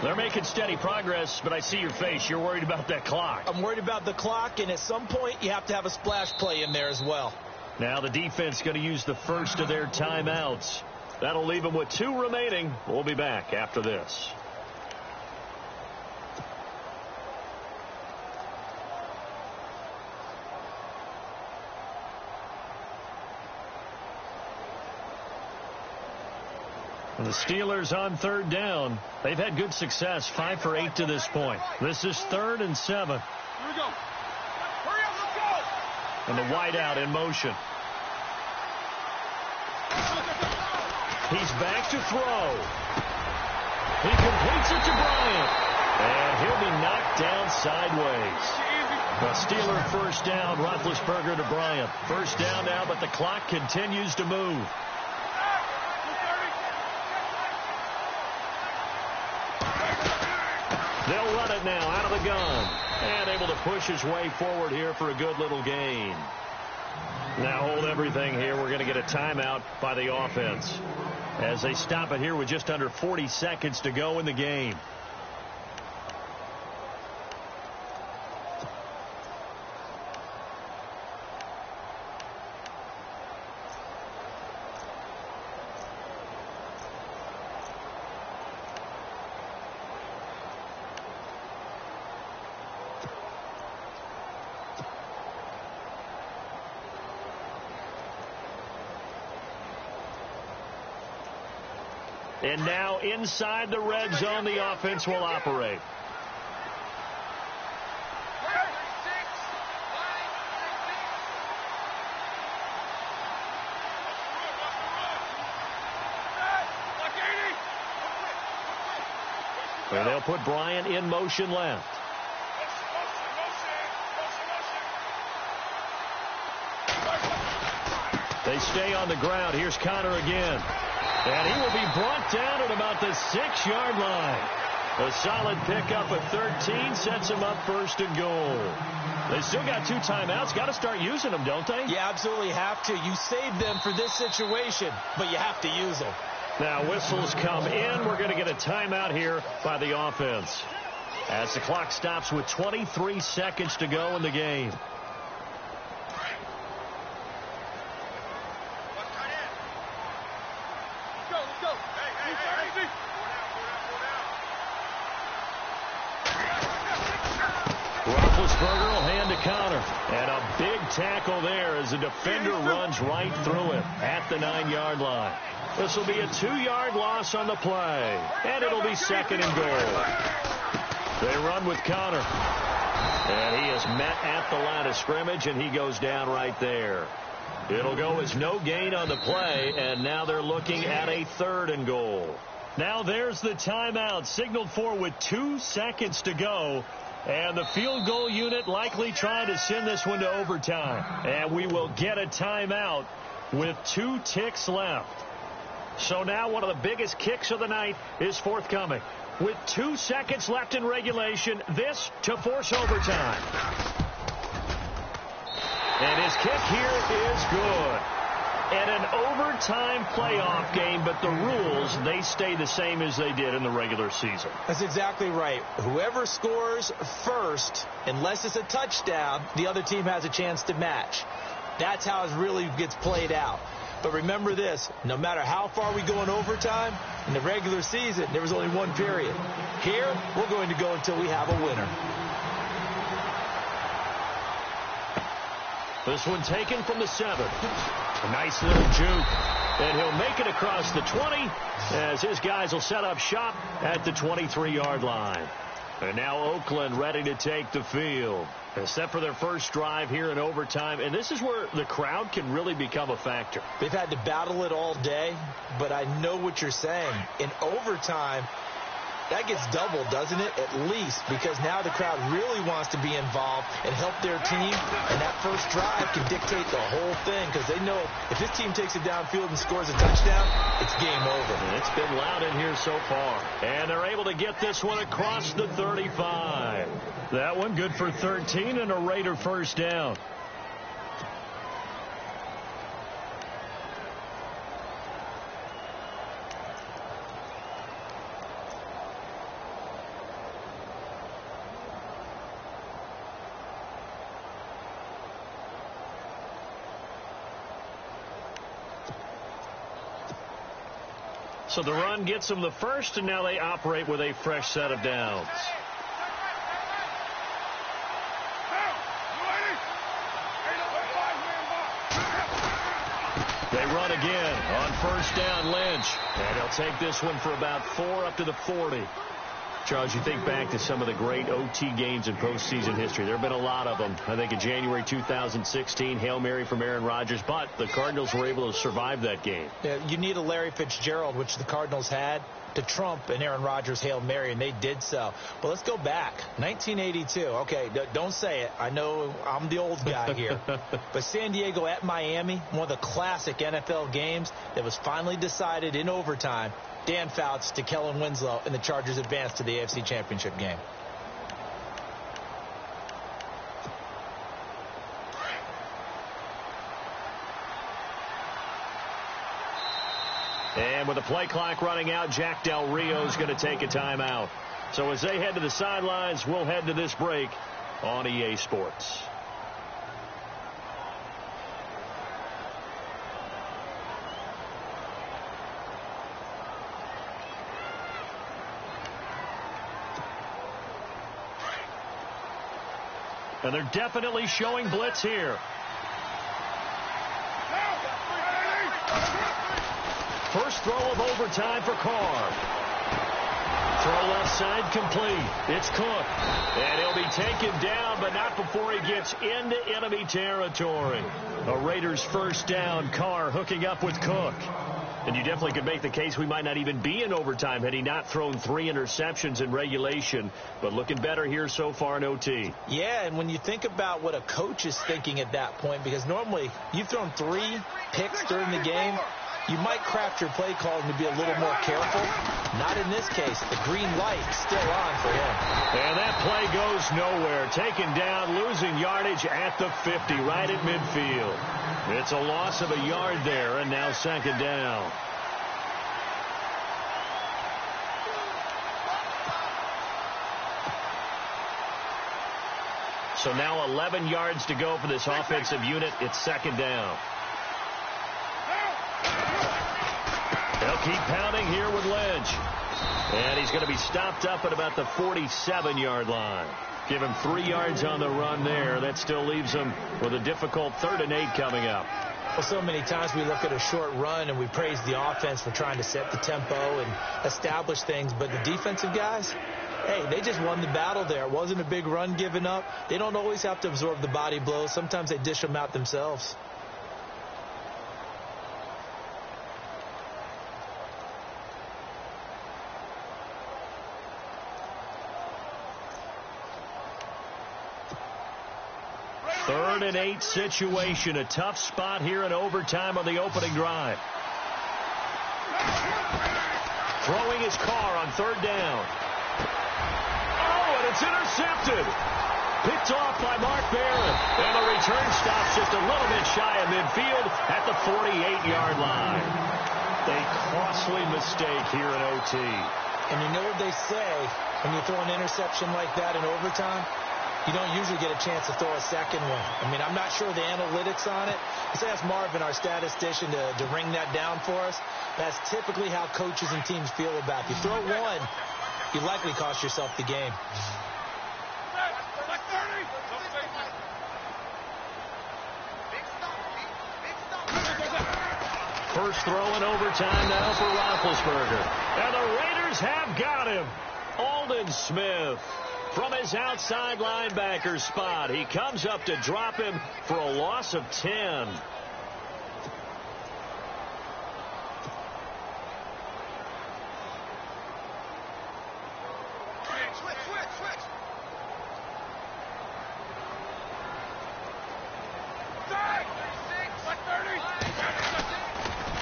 They're making steady progress, but I see your face. You're worried about that clock. I'm worried about the clock, and at some point, you have to have a splash play in there as well. Now the defense going to use the first of their timeouts. That'll leave them with 2 remaining. We'll be back after this. The Steelers on third down. They've had good success, 5 for 8 to this point. This is 3rd and 7. Here we go. Hurry up, let's go. And the wideout in motion. He's back to throw. He completes it to Bryant. And he'll be knocked down sideways. The Steeler first down, Roethlisberger to Bryant. First down now, but the clock continues to move. They'll run it now out of the gun. And able to push his way forward here for a good little gain. Now hold everything here. We're going to get a timeout by the offense as they stop it here with just under 40 seconds to go in the game. And now inside the red zone, the offense will operate. And they'll put Bryant in motion left. They stay on the ground. Here's Connor again. And he will be brought down at about the 6-yard line. A solid pickup at 13 sets him up 1st and goal. They still got 2 timeouts. Got to start using them, don't they? You absolutely have to. You saved them for this situation, but you have to use them. Now whistles come in. We're going to get a timeout here by the offense as the clock stops with 23 seconds to go in the game. Roethlisberger will hand to Connor. And a big tackle there as the defender runs right through him at the 9-yard line. This will be a 2-yard loss on the play. And it'll be 2nd and goal. They run with Connor. And he is met at the line of scrimmage, and he goes down right there. It'll go as no gain on the play, and now they're looking at a 3rd and goal. Now there's the timeout, signaled for with 2 seconds to go. And the field goal unit likely trying to send this one to overtime. And we will get a timeout with 2 ticks left. So now one of the biggest kicks of the night is forthcoming. With 2 seconds left in regulation, this to force overtime. And his kick here is good. And an overtime playoff game, but the rules, they stay the same as they did in the regular season. That's exactly right. Whoever scores first, unless it's a touchdown, the other team has a chance to match. That's how it really gets played out. But remember this, no matter how far we go in overtime, in the regular season, there was only 1 period. Here, we're going to go until we have a winner. This one taken from the 7. A nice little juke. And he'll make it across the 20 as his guys will set up shop at the 23-yard line. And now Oakland ready to take the field. Except for their first drive here in overtime. And this is where the crowd can really become a factor. They've had to battle it all day, but I know what you're saying. In overtime, that gets doubled, doesn't it? At least, because now the crowd really wants to be involved and help their team. And that first drive can dictate the whole thing because they know if this team takes it downfield and scores a touchdown, it's game over. And it's been loud in here so far. And they're able to get this one across the 35. That one good for 13 and a Raider first down. So the run gets them the first, and now they operate with a fresh set of downs. They run again on first down, Lynch. And they'll take this one for about 4 up to the 40. Charles, you think back to some of the great OT games in postseason history. There have been a lot of them. I think in January 2016, Hail Mary from Aaron Rodgers, but the Cardinals were able to survive that game. Yeah, you need a Larry Fitzgerald, which the Cardinals had, to trump an Aaron Rodgers Hail Mary, and they did so. But let's go back. 1982. Okay, don't say it. I know I'm the old guy here. But San Diego at Miami, one of the classic NFL games that was finally decided in overtime. Dan Fouts to Kellen Winslow, and the Chargers advanced to the AFC Championship game. And with the play clock running out, Jack Del Rio is going to take a timeout. So as they head to the sidelines, we'll head to this break on EA Sports. And they're definitely showing blitz here. First throw of overtime for Carr. Throw left side complete. It's Cook. And he'll be taken down, but not before he gets into enemy territory. A Raiders first down. Carr hooking up with Cook. And you definitely could make the case we might not even be in overtime had he not thrown 3 interceptions in regulation. But looking better here so far in OT. Yeah, and when you think about what a coach is thinking at that point, because normally you've thrown 3 picks during the game, you might craft your play calling to be a little more careful. Not in this case. The green light still on for him. And that play goes nowhere. Taken down, losing yardage at the 50, right at midfield. It's a loss of a yard there, and now second down. So now 11 yards to go for this offensive unit. It's second down. They'll keep pounding here with Lynch. And he's going to be stopped up at about the 47-yard line. Give him 3 yards on the run there. That still leaves him with a difficult 3rd and 8 coming up. Well, so many times we look at a short run and we praise the offense for trying to set the tempo and establish things. But the defensive guys, hey, they just won the battle there. It wasn't a big run given up. They don't always have to absorb the body blows. Sometimes they dish them out themselves. Third and 8 situation. A tough spot here in overtime on the opening drive. Throwing his Carr on 3rd down. Oh, and it's intercepted. Picked off by Mark Barron. And the return stops just a little bit shy of midfield at the 48-yard line. A costly mistake here in OT. And you know what they say when you throw an interception like that in overtime? You don't usually get a chance to throw a second one. I mean, I'm not sure the analytics on it. Let's ask Marvin, our statistician, to ring that down for us. That's typically how coaches and teams feel about it. You throw one, you likely cost yourself the game. First throw in overtime now for Roethlisberger. And the Raiders have got him. Aldon Smith. From his outside linebacker spot, he comes up to drop him for a loss of 10.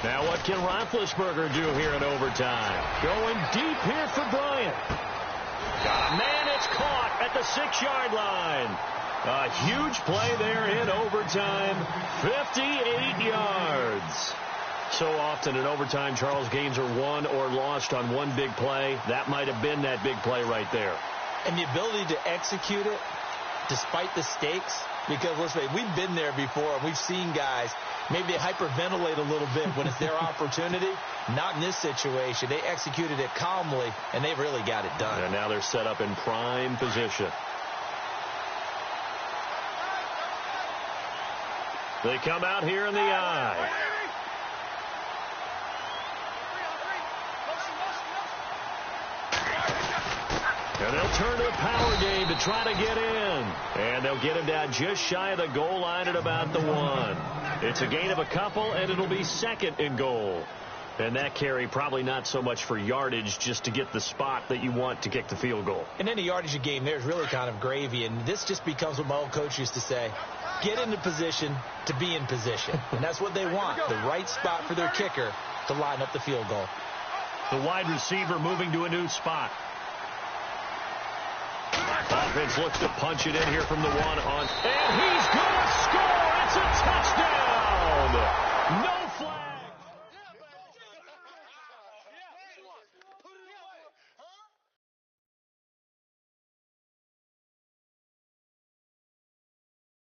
Now what can Roethlisberger do here in overtime? Going deep here for Bryant. Got a man, it's caught at the 6-yard line. A huge play there in overtime, 58 yards. So often in overtime, Charles, games are won or lost on one big play. That might have been that big play right there. And the ability to execute it despite the stakes, because let's say we've been there before and we've seen guys maybe hyperventilate a little bit when it's their opportunity. Not in this situation. They executed it calmly, and they really got it done. And now they're set up in prime position. They come out here in the eye. And they'll turn to the power game to try to get in. And they'll get him down just shy of the goal line at about the 1. It's a gain of a couple, and it'll be 2nd and goal. And that carry probably not so much for yardage, just to get the spot that you want to kick the field goal. And any yardage of game there is really kind of gravy. And this just becomes what my old coach used to say. Get into position to be in position. And that's what they want. The right spot for their kicker to line up the field goal. The wide receiver moving to a new spot. defense looks to punch it in here from the one on. And he's going to score!